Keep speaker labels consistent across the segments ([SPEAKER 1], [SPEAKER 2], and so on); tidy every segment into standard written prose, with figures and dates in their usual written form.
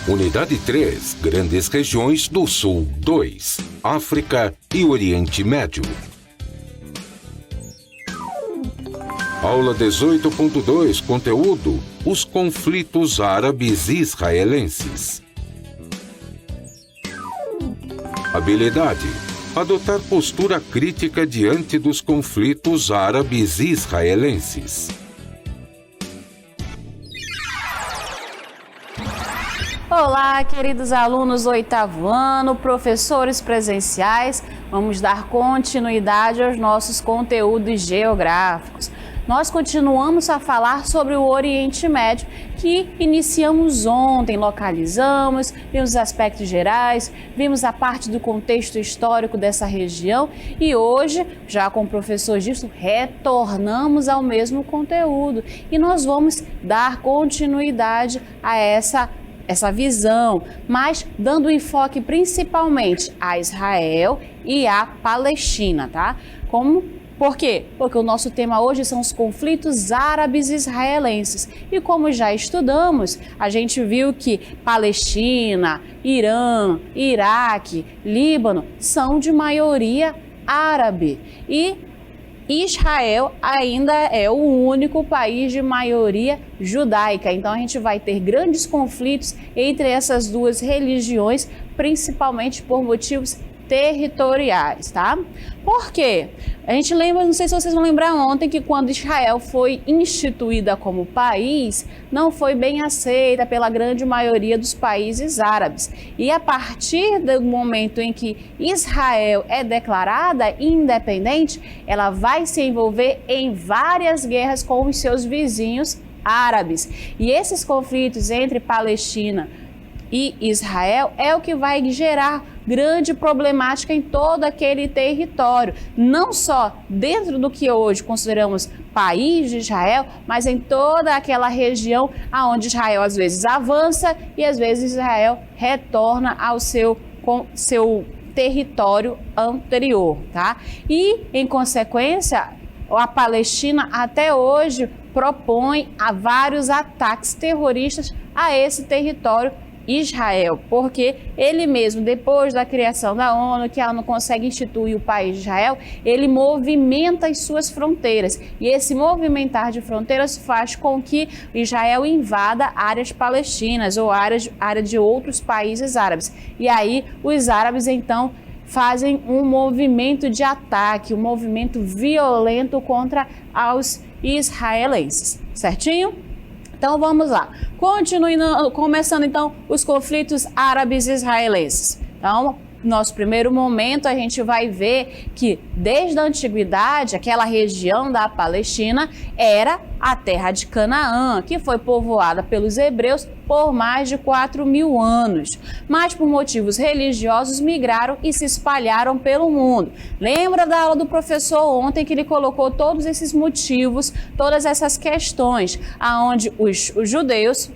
[SPEAKER 1] Unidade 3, Grandes Regiões do Sul 2, África e Oriente Médio. Aula 18.2, conteúdo: os conflitos árabes e israelenses. Habilidade: adotar postura crítica diante dos conflitos árabes e israelenses.
[SPEAKER 2] Olá, queridos alunos do 8º ano, professores presenciais. Vamos dar continuidade aos nossos conteúdos geográficos. Nós continuamos a falar sobre o Oriente Médio, que iniciamos ontem, localizamos, vimos os aspectos gerais, vimos a parte do contexto histórico dessa região e hoje, já com o professor Gilson, retornamos ao mesmo conteúdo e nós vamos dar continuidade a essa visão, mas dando enfoque principalmente a Israel e a Palestina, tá? Por quê? Porque o nosso tema hoje são os conflitos árabes e israelenses. E como já estudamos, a gente viu que Palestina, Irã, Iraque, Líbano são de maioria árabe. E Israel ainda é o único país de maioria judaica. Então a gente vai ter grandes conflitos entre essas duas religiões, principalmente por motivos territoriais, tá? Por quê? A gente lembra, não sei se vocês vão lembrar ontem, que quando Israel foi instituída como país, não foi bem aceita pela grande maioria dos países árabes. E a partir do momento em que Israel é declarada independente, ela vai se envolver em várias guerras com os seus vizinhos árabes. E esses conflitos entre Palestina e Israel é o que vai gerar grande problemática em todo aquele território, não só dentro do que hoje consideramos país de Israel, mas em toda aquela região onde Israel às vezes avança e às vezes Israel retorna ao seu território anterior, tá? E, em consequência, a Palestina até hoje propõe vários ataques terroristas a esse território Israel, porque ele mesmo, depois da criação da ONU, que ela não consegue instituir o país de Israel, ele movimenta as suas fronteiras. E esse movimentar de fronteiras faz com que Israel invada áreas palestinas ou área de outros países árabes. E aí os árabes, então, fazem um movimento de ataque, um movimento violento contra os israelenses. Certinho? Então vamos lá, começando então os conflitos árabes e israelenses. Então, nosso primeiro momento a gente vai ver que desde a antiguidade aquela região da Palestina era a terra de Canaã, que foi povoada pelos hebreus por mais de 4.000 anos, mas por motivos religiosos migraram e se espalharam pelo mundo. Lembra da aula do professor ontem que ele colocou todos esses motivos, todas essas questões, aonde os judeus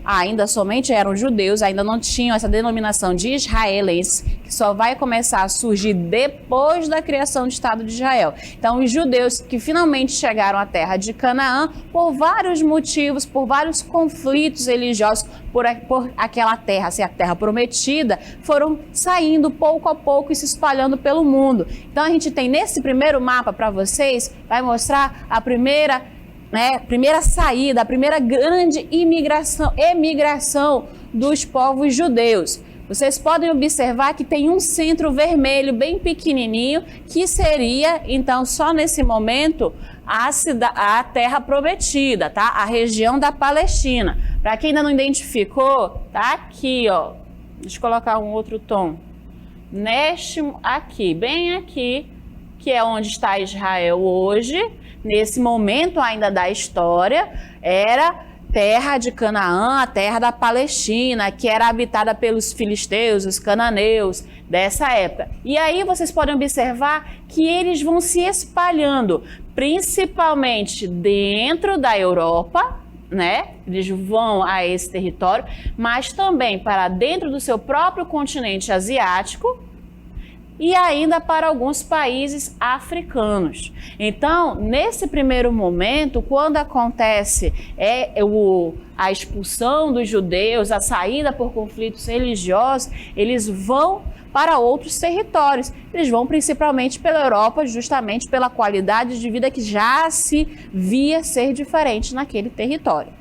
[SPEAKER 2] ainda somente eram judeus, ainda não tinham essa denominação de israelenses, que só vai começar a surgir depois da criação do Estado de Israel. Então, os judeus que finalmente chegaram à terra de Canaã, por vários motivos, por vários conflitos religiosos, por aquela terra, assim, a terra prometida, foram saindo pouco a pouco e se espalhando pelo mundo. Então, a gente tem nesse primeiro mapa para vocês, vai mostrar a primeira saída, a primeira grande emigração dos povos judeus. Vocês podem observar que tem um centro vermelho bem pequenininho, que seria, então, só nesse momento, a terra prometida, tá? A região da Palestina. Para quem ainda não identificou, tá aqui, ó. Deixa eu colocar um outro tom. Bem aqui, que é onde está Israel hoje. Nesse momento ainda da história, era terra de Canaã, a terra da Palestina, que era habitada pelos filisteus, os cananeus dessa época. E aí vocês podem observar que eles vão se espalhando, principalmente dentro da Europa, né? Eles vão a esse território, mas também para dentro do seu próprio continente asiático, e ainda para alguns países africanos. Então, nesse primeiro momento, quando acontece a expulsão dos judeus, a saída por conflitos religiosos, eles vão para outros territórios. Eles vão principalmente pela Europa, justamente pela qualidade de vida que já se via ser diferente naquele território.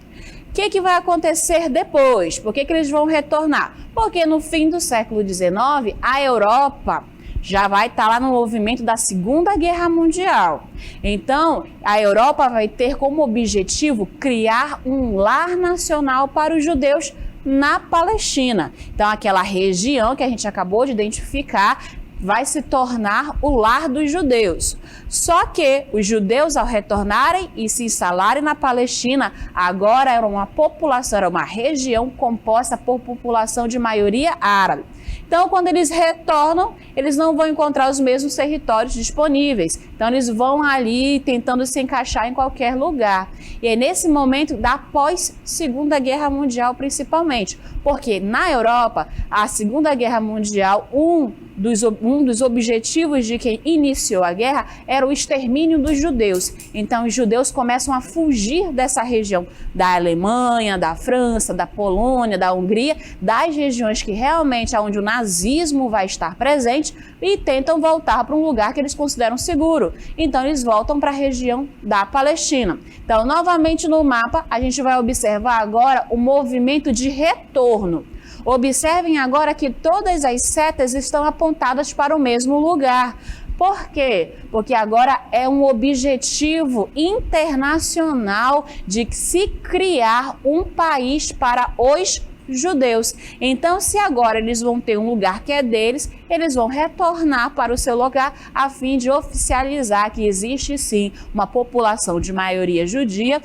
[SPEAKER 2] O que vai acontecer depois? Por que eles vão retornar? Porque no fim do século XIX, a Europa já vai estar lá no movimento da Segunda Guerra Mundial. Então, a Europa vai ter como objetivo criar um lar nacional para os judeus na Palestina. Então, aquela região que a gente acabou de identificar vai se tornar o lar dos judeus. Só que os judeus, ao retornarem e se instalarem na Palestina, agora era uma população, era uma região composta por população de maioria árabe. Então, quando eles retornam, eles não vão encontrar os mesmos territórios disponíveis. Então, eles vão ali tentando se encaixar em qualquer lugar. E é nesse momento da pós-Segunda Guerra Mundial, principalmente. Porque na Europa, a Segunda Guerra Mundial, um dos objetivos de quem iniciou a guerra era o extermínio dos judeus. Então, os judeus começam a fugir dessa região da Alemanha, da França, da Polônia, da Hungria, das regiões que realmente é onde o nazismo vai estar presente, e tentam voltar para um lugar que eles consideram seguro. Então, eles voltam para a região da Palestina. Então, novamente no mapa, a gente vai observar agora o movimento de retorno. Observem agora que todas as setas estão apontadas para o mesmo lugar. Por quê? Porque agora é um objetivo internacional de se criar um país para os judeus. Então, se agora eles vão ter um lugar que é deles, eles vão retornar para o seu lugar a fim de oficializar que existe sim uma população de maioria judia,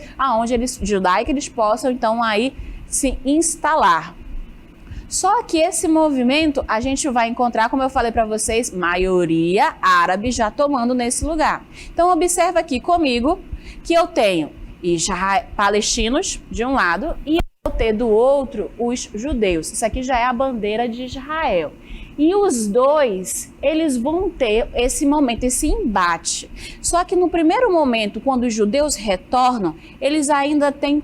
[SPEAKER 2] judaica, eles possam então aí se instalar. Só que esse movimento a gente vai encontrar, como eu falei para vocês, maioria árabe já tomando nesse lugar. Então observa aqui comigo que eu tenho palestinos de um lado e eu tenho do outro os judeus. Isso aqui já é a bandeira de Israel. E os dois, eles vão ter esse momento, esse embate. Só que no primeiro momento, quando os judeus retornam, eles ainda têm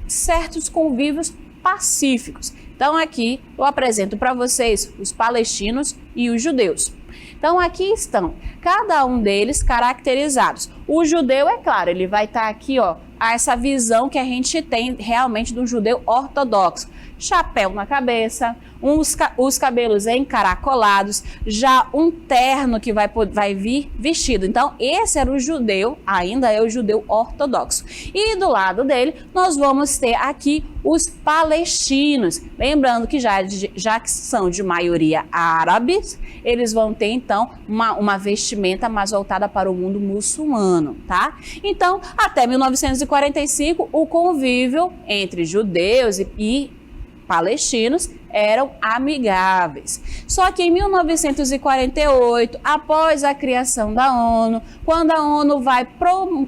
[SPEAKER 2] certos convívios pacíficos. Então aqui eu apresento para vocês os palestinos e os judeus. Então aqui estão cada um deles caracterizados. O judeu, é claro, ele vai estar aqui, ó, essa visão que a gente tem realmente do judeu ortodoxo. Chapéu na cabeça, os cabelos encaracolados, já um terno que vai vir vestido. Então, esse era o judeu, ainda é o judeu ortodoxo. E do lado dele, nós vamos ter aqui os palestinos. Lembrando que já que são de maioria árabes, eles vão ter, então, uma vestimenta mais voltada para o mundo muçulmano, tá? Então, até 1945, o convívio entre judeus e palestinos eram amigáveis. Só que em 1948, após a criação da ONU, quando a ONU vai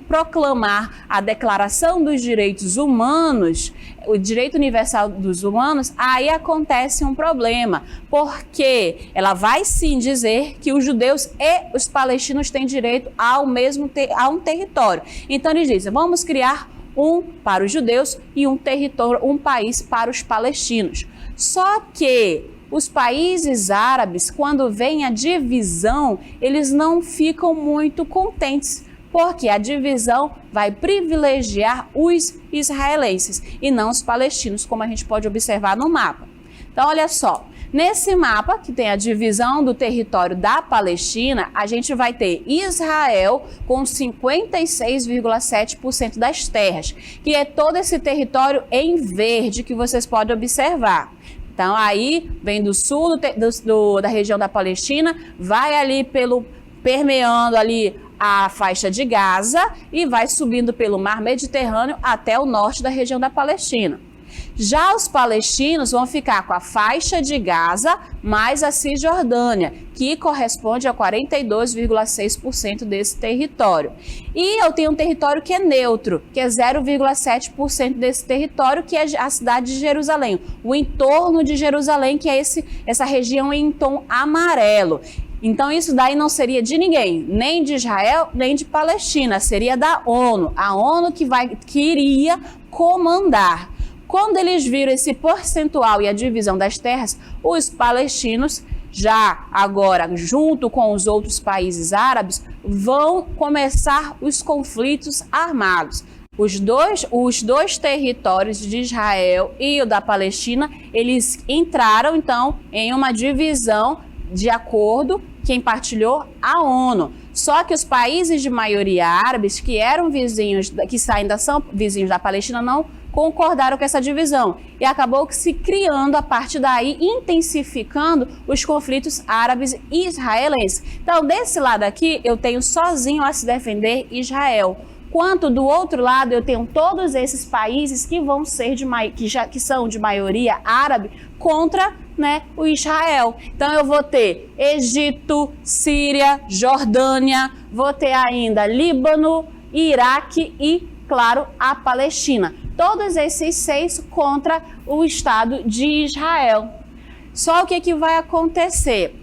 [SPEAKER 2] proclamar a Declaração dos Direitos Humanos, o direito universal dos humanos, aí acontece um problema, porque ela vai sim dizer que os judeus e os palestinos têm direito a um território. Então eles dizem, vamos criar um para os judeus e um país para os palestinos. Só que os países árabes, quando vem a divisão, eles não ficam muito contentes, porque a divisão vai privilegiar os israelenses e não os palestinos, como a gente pode observar no mapa. Então, olha só. Nesse mapa, que tem a divisão do território da Palestina, a gente vai ter Israel com 56,7% das terras, que é todo esse território em verde que vocês podem observar. Então, aí vem do sul da região da Palestina, vai ali permeando ali a faixa de Gaza e vai subindo pelo mar Mediterrâneo até o norte da região da Palestina. Já os palestinos vão ficar com a faixa de Gaza mais a Cisjordânia, que corresponde a 42,6% desse território. E eu tenho um território que é neutro, que é 0,7% desse território, que é a cidade de Jerusalém, o entorno de Jerusalém, que é essa região em tom amarelo. Então isso daí não seria de ninguém, nem de Israel, nem de Palestina, seria da ONU. A ONU que iria comandar. Quando eles viram esse percentual e a divisão das terras, os palestinos, já agora junto com os outros países árabes, vão começar os conflitos armados. Os dois territórios de Israel e o da Palestina, eles entraram então em uma divisão de acordo quem partilhou a ONU. Só que os países de maioria árabes, que eram vizinhos, que ainda são vizinhos da Palestina, não concordaram com essa divisão. E acabou que se criando, a partir daí, intensificando os conflitos árabes e israelenses. Então, desse lado aqui, eu tenho sozinho a se defender Israel. Quanto do outro lado, eu tenho todos esses países que vão ser que são de maioria árabe contra, né, o Israel. Então eu vou ter Egito, Síria, Jordânia, vou ter ainda Líbano, Iraque e, claro, a Palestina. Todos esses 6 contra o Estado de Israel. Só o que vai acontecer?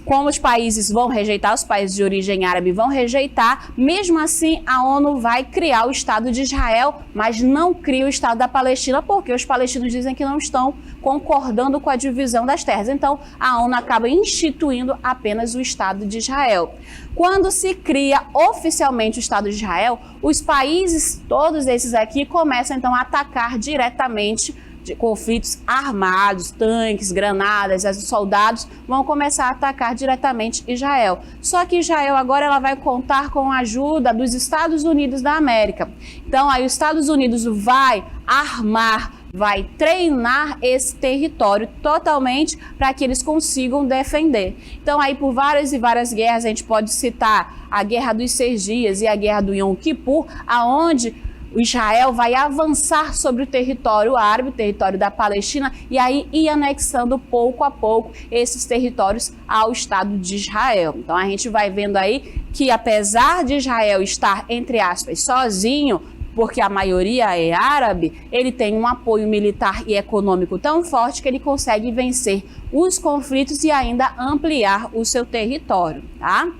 [SPEAKER 2] Como os países vão rejeitar, os países de origem árabe vão rejeitar, mesmo assim a ONU vai criar o Estado de Israel, mas não cria o Estado da Palestina, porque os palestinos dizem que não estão concordando com a divisão das terras. Então a ONU acaba instituindo apenas o Estado de Israel. Quando se cria oficialmente o Estado de Israel, os países, todos esses aqui, começam então a atacar diretamente de conflitos armados, tanques, granadas, os soldados vão começar a atacar diretamente Israel. Só que Israel agora ela vai contar com a ajuda dos Estados Unidos da América. Então aí os Estados Unidos vai armar, vai treinar esse território totalmente para que eles consigam defender. Então aí por várias e várias guerras, a gente pode citar a Guerra dos 6 Dias e a Guerra do Yom Kippur, aonde o Israel vai avançar sobre o território árabe, o território da Palestina, e aí ir anexando pouco a pouco esses territórios ao Estado de Israel. Então a gente vai vendo aí que apesar de Israel estar, entre aspas, sozinho, porque a maioria é árabe, ele tem um apoio militar e econômico tão forte que ele consegue vencer os conflitos e ainda ampliar o seu território, tá?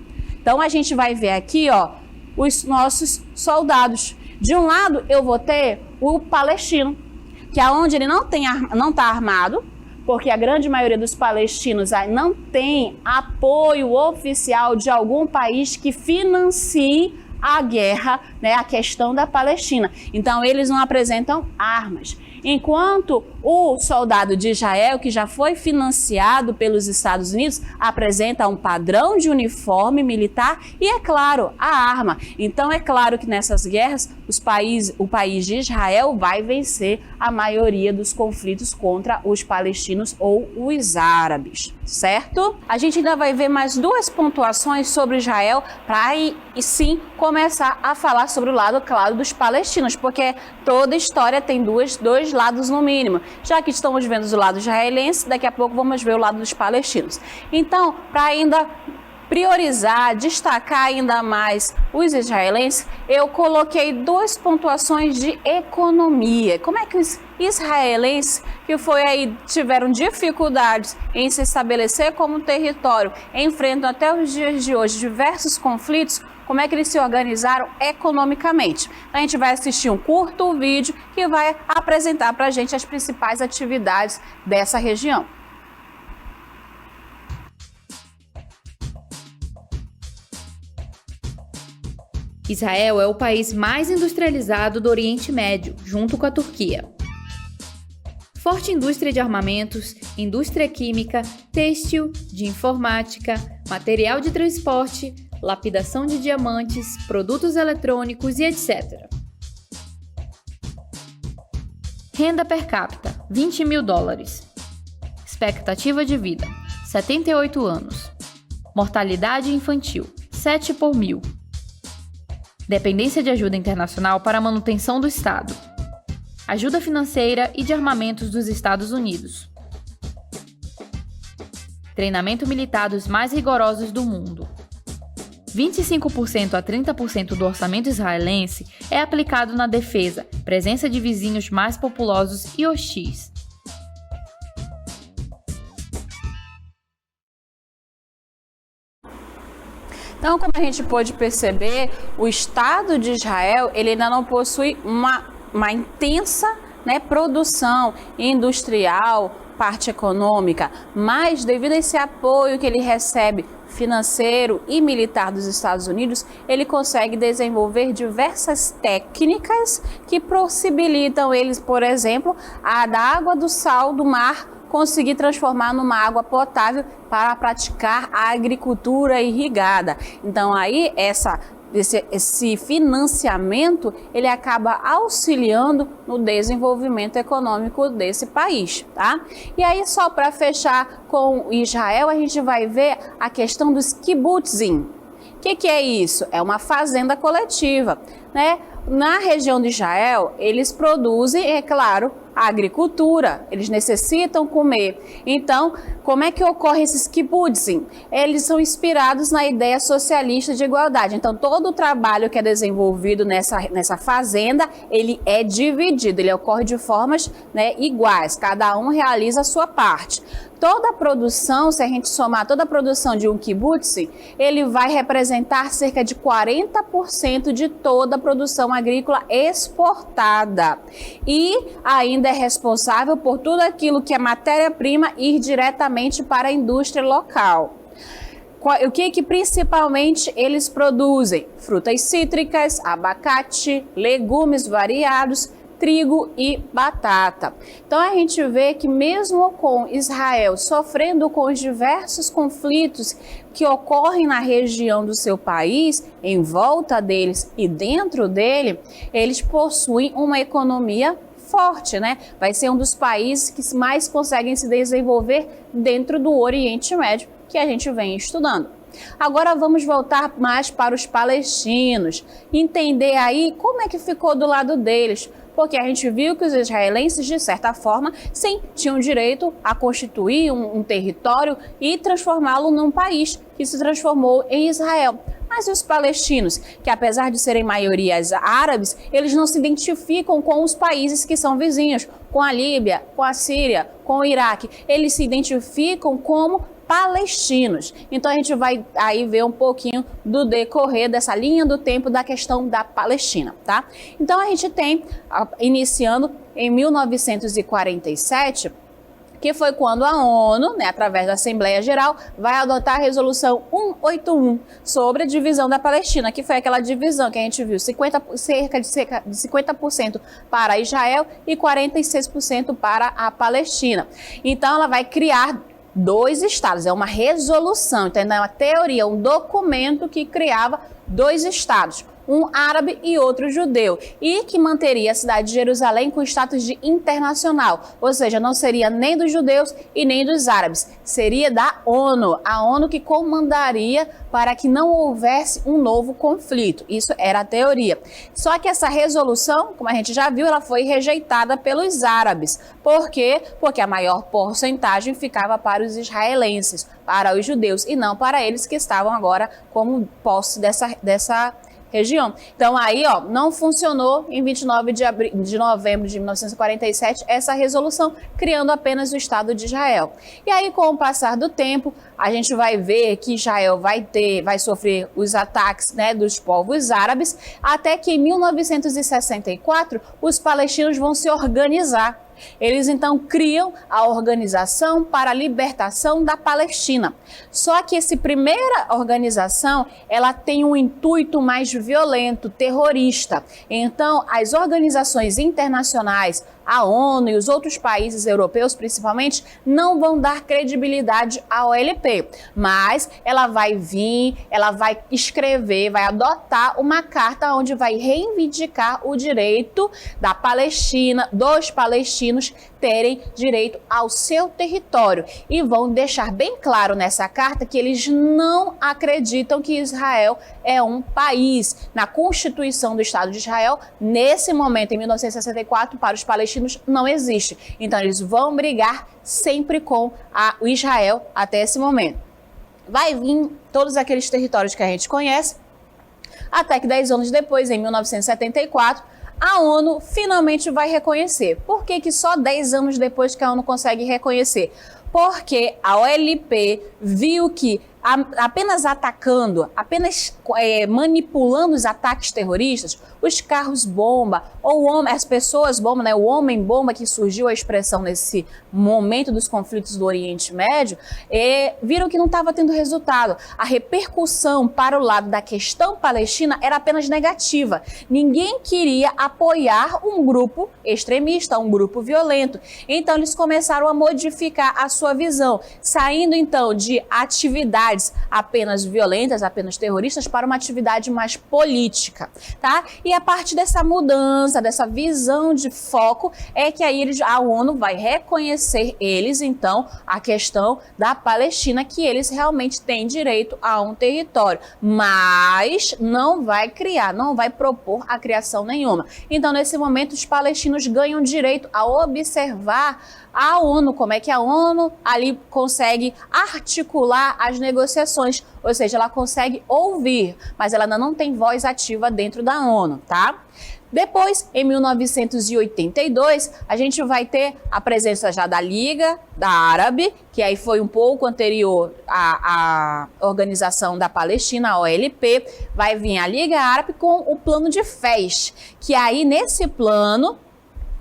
[SPEAKER 2] Então a gente vai ver aqui, ó, os nossos soldados. De um lado, eu vou ter o palestino, que é onde ele não está armado, porque a grande maioria dos palestinos não tem apoio oficial de algum país que financie a guerra, né, a questão da Palestina. Então, eles não apresentam armas. Enquanto o soldado de Israel, que já foi financiado pelos Estados Unidos, apresenta um padrão de uniforme militar e, é claro, a arma. Então, é claro que nessas guerras, o país de Israel vai vencer a maioria dos conflitos contra os palestinos ou os árabes, certo? A gente ainda vai ver mais 2 pontuações sobre Israel para aí sim começar a falar sobre o lado, claro, dos palestinos, porque toda história tem dois lados no mínimo. Já que estamos vendo o lado israelense, daqui a pouco vamos ver o lado dos palestinos. Então, para ainda priorizar, destacar ainda mais os israelenses, eu coloquei 2 pontuações de economia. Como é que os israelenses que tiveram dificuldades em se estabelecer como território, enfrentam até os dias de hoje diversos conflitos, como é que eles se organizaram economicamente? A gente vai assistir um curto vídeo que vai apresentar para a gente as principais atividades dessa região.
[SPEAKER 3] Israel é o país mais industrializado do Oriente Médio, junto com a Turquia. Forte indústria de armamentos, indústria química, têxtil, de informática, material de transporte, lapidação de diamantes, produtos eletrônicos e etc. Renda per capita, $20.000. Expectativa de vida, 78 anos. Mortalidade infantil, 7 por 1000. Dependência de ajuda internacional para a manutenção do Estado. Ajuda financeira e de armamentos dos Estados Unidos. Treinamento militar dos mais rigorosos do mundo. 25% a 30% do orçamento israelense é aplicado na defesa, presença de vizinhos mais populosos e hostis.
[SPEAKER 2] Então, como a gente pôde perceber, o Estado de Israel ele ainda não possui uma intensa, né, produção industrial, parte econômica, mas devido a esse apoio que ele recebe financeiro e militar dos Estados Unidos, ele consegue desenvolver diversas técnicas que possibilitam eles, por exemplo, da água do sal do mar conseguir transformar numa água potável para praticar a agricultura irrigada. Então aí esse financiamento ele acaba auxiliando no desenvolvimento econômico desse país, tá? E aí só para fechar com Israel, a gente vai ver a questão dos kibbutzim. O que é isso? É uma fazenda coletiva, né? Na região de Israel, eles produzem, é claro, a agricultura, eles necessitam comer. Então, como é que ocorre esses kibbutzim? Eles são inspirados na ideia socialista de igualdade. Então, todo o trabalho que é desenvolvido nessa fazenda, ele é dividido, ele ocorre de formas, né, iguais, cada um realiza a sua parte. Toda a produção, se a gente somar toda a produção de um kibbutz, ele vai representar cerca de 40% de toda a produção agrícola exportada. E ainda é responsável por tudo aquilo que é matéria-prima ir diretamente para a indústria local. O que principalmente eles produzem? Frutas cítricas, abacate, legumes variados, trigo e batata. Então a gente vê que mesmo com Israel sofrendo com os diversos conflitos que ocorrem na região do seu país, em volta deles e dentro dele, eles possuem uma economia forte, né? Vai ser um dos países que mais conseguem se desenvolver dentro do Oriente Médio, que a gente vem estudando. Agora vamos voltar mais para os palestinos, entender aí como é que ficou do lado deles, porque a gente viu que os israelenses, de certa forma, sim, tinham direito a constituir um território e transformá-lo num país que se transformou em Israel. Mas e os palestinos, que apesar de serem maiorias árabes, eles não se identificam com os países que são vizinhos, com a Líbia, com a Síria, com o Iraque. Eles se identificam como palestinos. Então a gente vai aí ver um pouquinho do decorrer dessa linha do tempo da questão da Palestina, tá? Então a gente tem, iniciando em 1947, que foi quando a ONU, né, através da Assembleia Geral, vai adotar a Resolução 181 sobre a divisão da Palestina, que foi aquela divisão que a gente viu, cerca de 50% para Israel e 46% para a Palestina. Então ela vai criar 2 estados, é uma resolução, então é uma teoria, um documento que criava 2 estados, um árabe e outro judeu, e que manteria a cidade de Jerusalém com status de internacional, ou seja, não seria nem dos judeus e nem dos árabes, seria da ONU, a ONU que comandaria para que não houvesse um novo conflito. Isso era a teoria. Só que essa resolução, como a gente já viu, ela foi rejeitada pelos árabes. Por quê? Porque a maior porcentagem ficava para os israelenses, para os judeus, e não para eles que estavam agora como posse dessa região. Então aí, ó, não funcionou em 29 de novembro de 1947 essa resolução, criando apenas o Estado de Israel. E aí, com o passar do tempo, a gente vai ver que Israel vai sofrer os ataques, né, dos povos árabes, até que em 1964 os palestinos vão se organizar. Eles então criam a Organização para a Libertação da Palestina. Só que essa primeira organização, ela tem um intuito mais violento, terrorista. Então, as organizações internacionais, a ONU e os outros países europeus, principalmente, não vão dar credibilidade à OLP, mas ela vai vir, ela vai escrever, vai adotar uma carta onde vai reivindicar o direito da Palestina, dos palestinos terem direito ao seu território, e vão deixar bem claro nessa carta que eles não acreditam que Israel é um país. Na Constituição do Estado de Israel, nesse momento, em 1964, para os palestinos não existe. Então eles vão brigar sempre com o Israel até esse momento. Vai vir todos aqueles territórios que a gente conhece, até que 10 anos depois, em 1974, a ONU finalmente vai reconhecer. Por que só 10 anos depois que a ONU consegue reconhecer? Porque a OLP viu que apenas atacando, apenas manipulando os ataques terroristas, os carros-bomba, ou as pessoas-bomba, né, o homem-bomba, que surgiu a expressão nesse momento dos conflitos do Oriente Médio, viram que não estava tendo resultado. A repercussão para o lado da questão palestina era apenas negativa. Ninguém queria apoiar um grupo extremista, um grupo violento. Então, eles começaram a modificar a sua visão, saindo então de atividades apenas violentas, apenas terroristas, para uma atividade mais política, tá? E a partir dessa mudança, dessa visão de foco, é que aí a ONU vai reconhecer eles, então, a questão da Palestina, que eles realmente têm direito a um território, mas não vai propor a criação nenhuma. Então, nesse momento, os palestinos ganham direito a observar a ONU, como é que a ONU ali consegue articular as negociações, ou seja, ela consegue ouvir, mas ela ainda não tem voz ativa dentro da ONU, tá? Depois, em 1982, a gente vai ter a presença já da Liga Árabe, que aí foi um pouco anterior à Organização da Palestina, a OLP. Vai vir a Liga Árabe com o plano de Fez, que aí nesse plano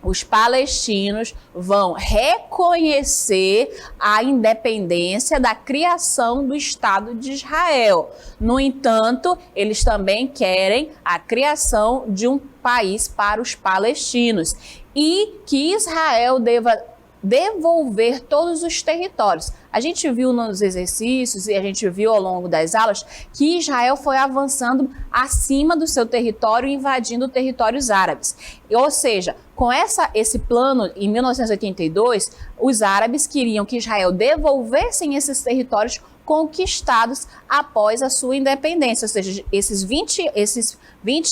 [SPEAKER 2] os palestinos vão reconhecer a independência da criação do Estado de Israel. No entanto, eles também querem a criação de um país para os palestinos e que Israel deva devolver todos os territórios. A gente viu nos exercícios e a gente viu ao longo das aulas que Israel foi avançando acima do seu território, invadindo territórios árabes. Ou seja, com esse plano, em 1982, os árabes queriam que Israel devolvesse esses territórios conquistados após a sua independência, ou seja, esses 20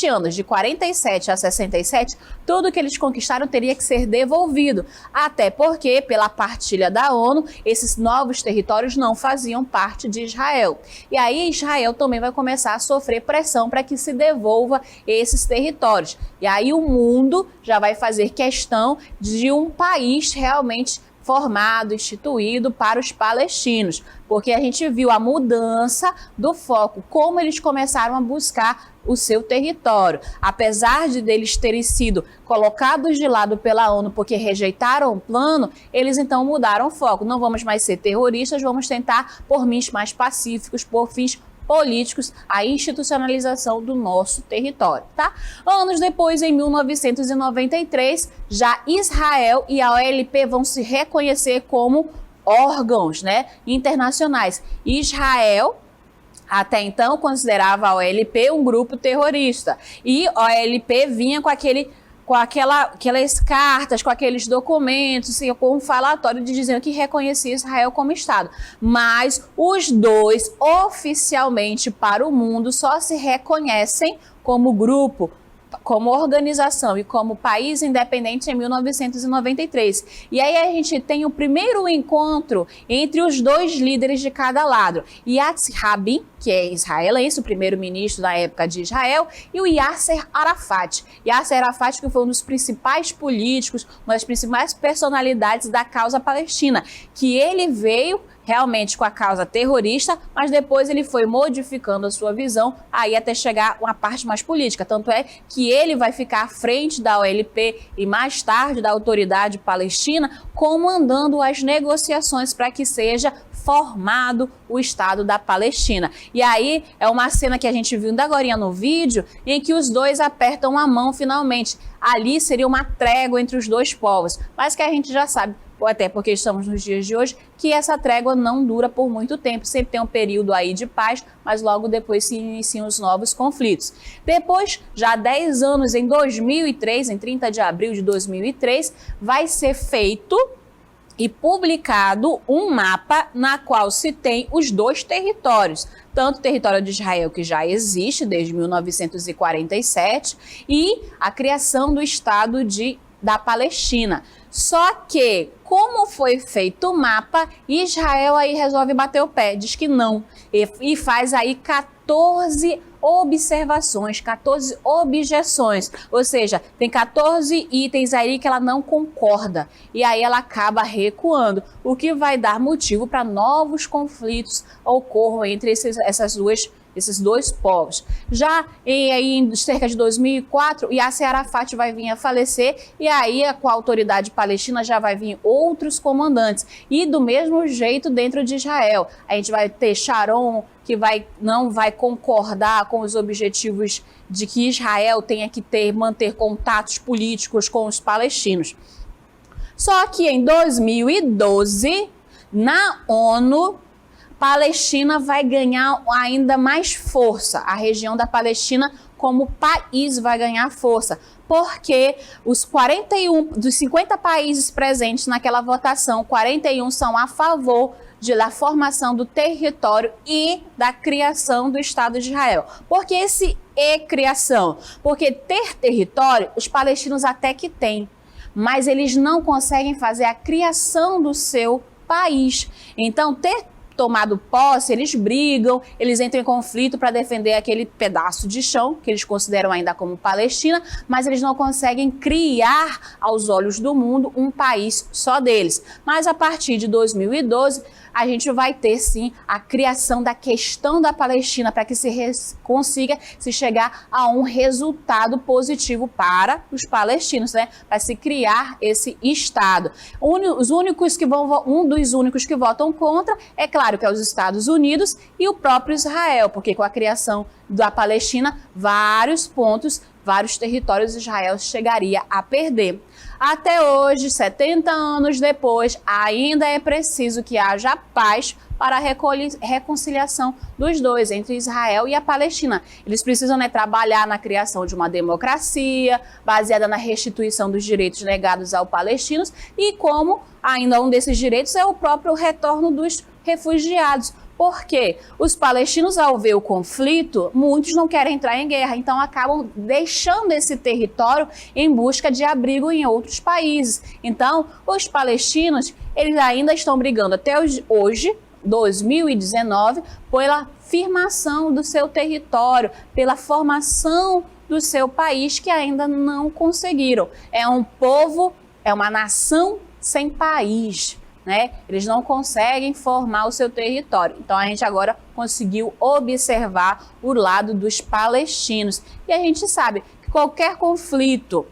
[SPEAKER 2] anos, de 47 a 67, tudo que eles conquistaram teria que ser devolvido, até porque, pela partilha da ONU, esses novos territórios não faziam parte de Israel. E aí Israel também vai começar a sofrer pressão para que se devolva esses territórios. E aí o mundo já vai fazer questão de um país realmente formado, instituído para os palestinos, porque a gente viu a mudança do foco, como eles começaram a buscar o seu território. Apesar de eles terem sido colocados de lado pela ONU porque rejeitaram o plano, eles então mudaram o foco. Não vamos mais ser terroristas, vamos tentar por fins mais pacíficos, por fins políticos, a institucionalização do nosso território, tá? Anos depois, em 1993, já Israel e a OLP vão se reconhecer como órgãos, né, internacionais. Israel até então considerava a OLP um grupo terrorista e a OLP vinha com aquelas cartas, com aqueles documentos, com um falatório de dizendo que reconhecia Israel como Estado. Mas os dois, oficialmente para o mundo, só se reconhecem como grupo, como organização e como país independente em 1993. E aí a gente tem o primeiro encontro entre os dois líderes de cada lado. Yitzhak Rabin, que é israelense, o primeiro-ministro da época de Israel, e o Yasser Arafat. Yasser Arafat, que foi um dos principais políticos, uma das principais personalidades da causa palestina, que ele veio realmente com a causa terrorista, mas depois ele foi modificando a sua visão aí até chegar uma parte mais política. Tanto é que ele vai ficar à frente da OLP e mais tarde da Autoridade Palestina, comandando as negociações para que seja formado o Estado da Palestina. E aí é uma cena que a gente viu ainda agora no vídeo, em que os dois apertam a mão finalmente. Ali seria uma trégua entre os dois povos, mas que a gente já sabe, até porque estamos nos dias de hoje, que essa trégua não dura por muito tempo. Sempre tem um período aí de paz, mas logo depois se iniciam os novos conflitos. Depois, já há 10 anos, em 2003, em 30 de abril de 2003, vai ser feito e publicado um mapa na qual se tem os dois territórios, tanto o território de Israel, que já existe desde 1947, e a criação do Estado da Palestina. Só que, como foi feito o mapa, Israel aí resolve bater o pé, diz que não, e faz aí 14 observações, 14 objeções, ou seja, tem 14 itens aí que ela não concorda e aí ela acaba recuando, o que vai dar motivo para novos conflitos ocorram entre esses dois povos. Já em cerca de 2004, Yasser Arafat vai vir a falecer e aí com a autoridade palestina já vai vir outros comandantes. E do mesmo jeito dentro de Israel. A gente vai ter Sharon, que não vai concordar com os objetivos de que Israel tenha que manter contatos políticos com os palestinos. Só que em 2012, na ONU, Palestina vai ganhar ainda mais força. A região da Palestina como país vai ganhar força, porque dos 50 países presentes naquela votação, 41 são a favor da formação do território e da criação do Estado de Israel. Por que esse criação? Porque ter território, os palestinos até que têm, mas eles não conseguem fazer a criação do seu país. Então, ter tomado posse, eles brigam, eles entram em conflito para defender aquele pedaço de chão que eles consideram ainda como Palestina, mas eles não conseguem criar aos olhos do mundo um país só deles. Mas a partir de 2012, a gente vai ter sim a criação da questão da Palestina para que consiga se chegar a um resultado positivo para os palestinos, né? Para se criar esse Estado. Um dos únicos que votam contra, é claro que é os Estados Unidos e o próprio Israel, porque com a criação da Palestina, vários territórios Israel chegaria a perder. Até hoje, 70 anos depois, ainda é preciso que haja paz para a reconciliação dos dois, entre Israel e a Palestina. Eles precisam trabalhar na criação de uma democracia baseada na restituição dos direitos negados aos palestinos e como ainda um desses direitos é o próprio retorno dos refugiados. Porque os palestinos, ao ver o conflito, muitos não querem entrar em guerra, então acabam deixando esse território em busca de abrigo em outros países. Então, os palestinos, eles ainda estão brigando até hoje, 2019, pela firmação do seu território, pela formação do seu país, que ainda não conseguiram. É um povo, é uma nação sem país. Eles não conseguem formar o seu território. Então a gente agora conseguiu observar o lado dos palestinos. E a gente sabe que qualquer conflito,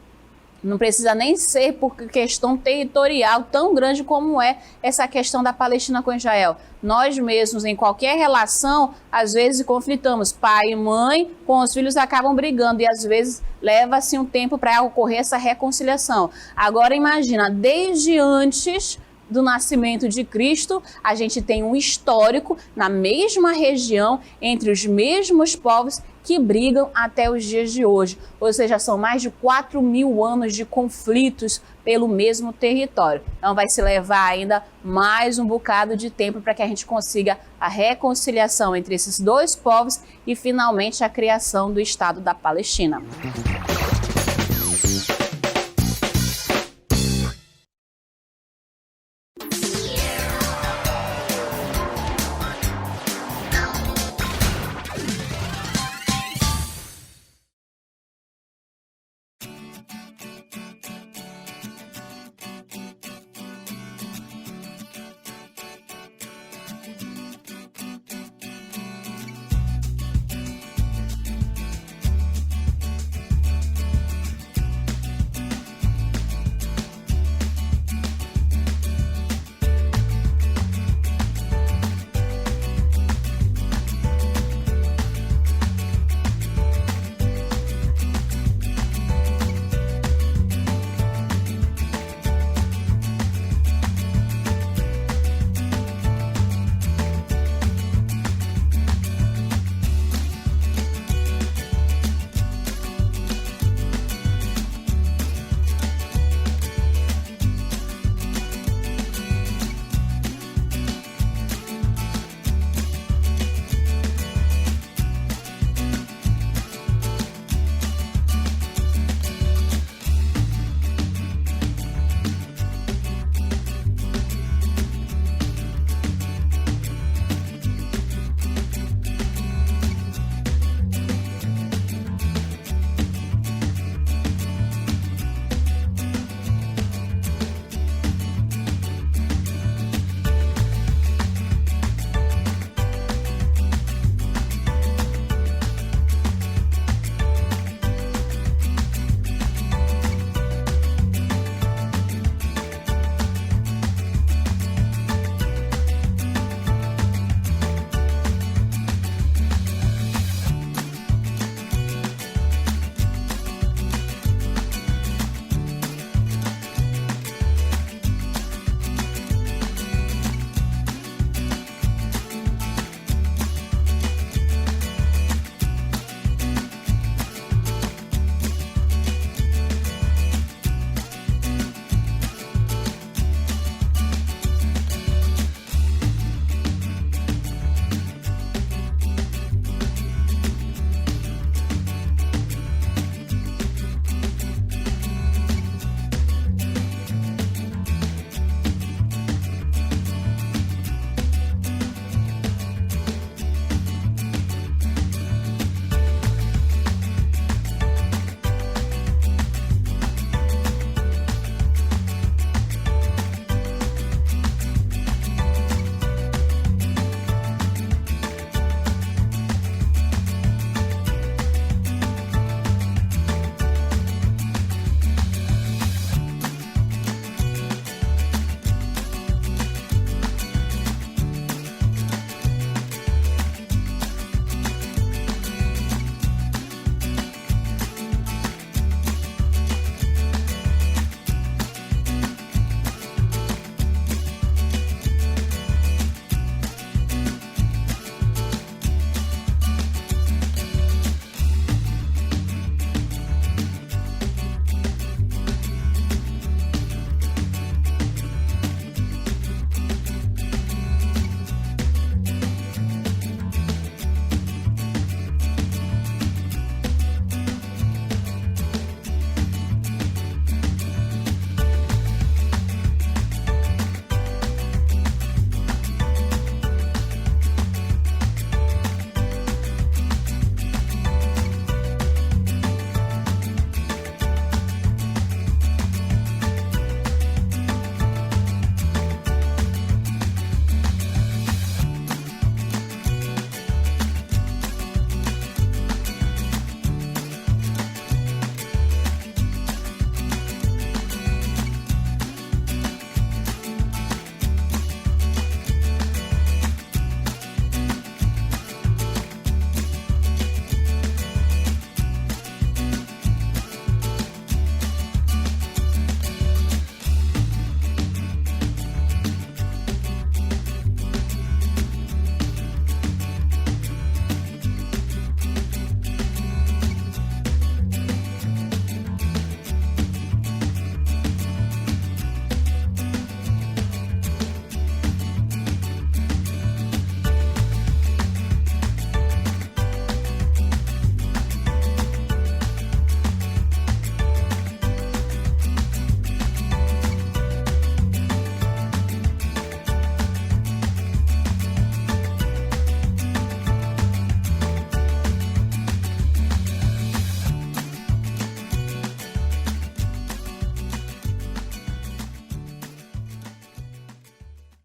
[SPEAKER 2] não precisa nem ser por questão territorial tão grande como é essa questão da Palestina com Israel. Nós mesmos, em qualquer relação, às vezes conflitamos. Pai e mãe com os filhos acabam brigando e às vezes leva-se um tempo para ocorrer essa reconciliação. Agora imagina, desde antes do nascimento de Cristo, a gente tem um histórico na mesma região, entre os mesmos povos que brigam até os dias de hoje. Ou seja, são mais de 4.000 anos de conflitos pelo mesmo território. Então vai se levar ainda mais um bocado de tempo para que a gente consiga a reconciliação entre esses dois povos e finalmente a criação do Estado da Palestina.